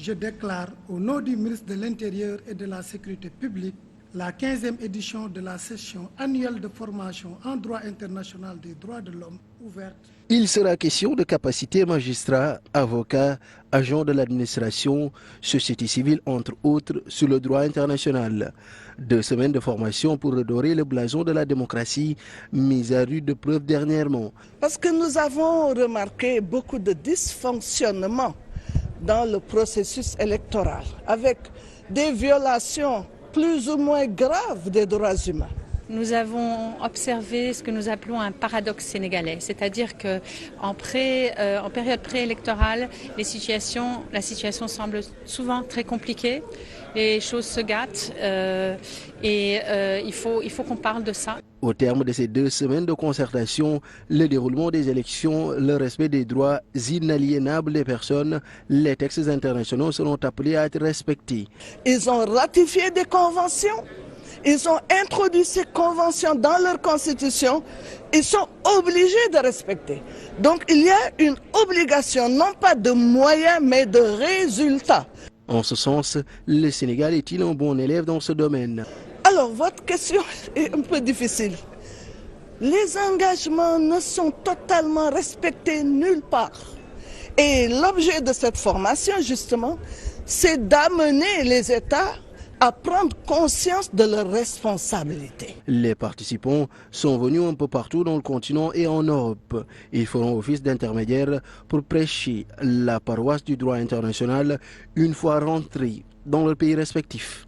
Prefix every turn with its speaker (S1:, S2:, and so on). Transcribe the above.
S1: Je déclare au nom du ministre de l'Intérieur et de la Sécurité publique la 15e édition de la session annuelle de formation en droit international des droits de l'homme ouverte.
S2: Il sera question de capacité magistrats, avocats, agents de l'administration, société civile entre autres sur le droit international. 2 semaines de formation pour redorer le blason de la démocratie mise à rude preuve dernièrement.
S3: Parce que nous avons remarqué beaucoup de dysfonctionnements dans le processus électoral avec des violations plus ou moins graves des droits humains.
S4: Nous avons observé ce que nous appelons un paradoxe sénégalais, c'est-à-dire qu'en période préélectorale, la situation semble souvent très compliquée, les choses se gâtent il faut qu'on parle de ça.
S2: Au terme de ces 2 semaines de concertation, le déroulement des élections, le respect des droits inaliénables des personnes, les textes internationaux seront appelés à être respectés.
S3: Ils ont ratifié des conventions. Ils ont introduit ces conventions dans leur constitution. Ils sont obligés de respecter. Donc il y a une obligation, non pas de moyens, mais de résultats.
S2: En ce sens, le Sénégal est-il un bon élève dans ce domaine?
S3: Alors, votre question est un peu difficile. Les engagements ne sont totalement respectés nulle part. Et l'objet de cette formation, justement, c'est d'amener les États à prendre conscience de leurs responsabilités.
S2: Les participants sont venus un peu partout dans le continent et en Europe. Ils feront office d'intermédiaires pour prêcher la paroisse du droit international une fois rentrés dans leurs pays respectifs.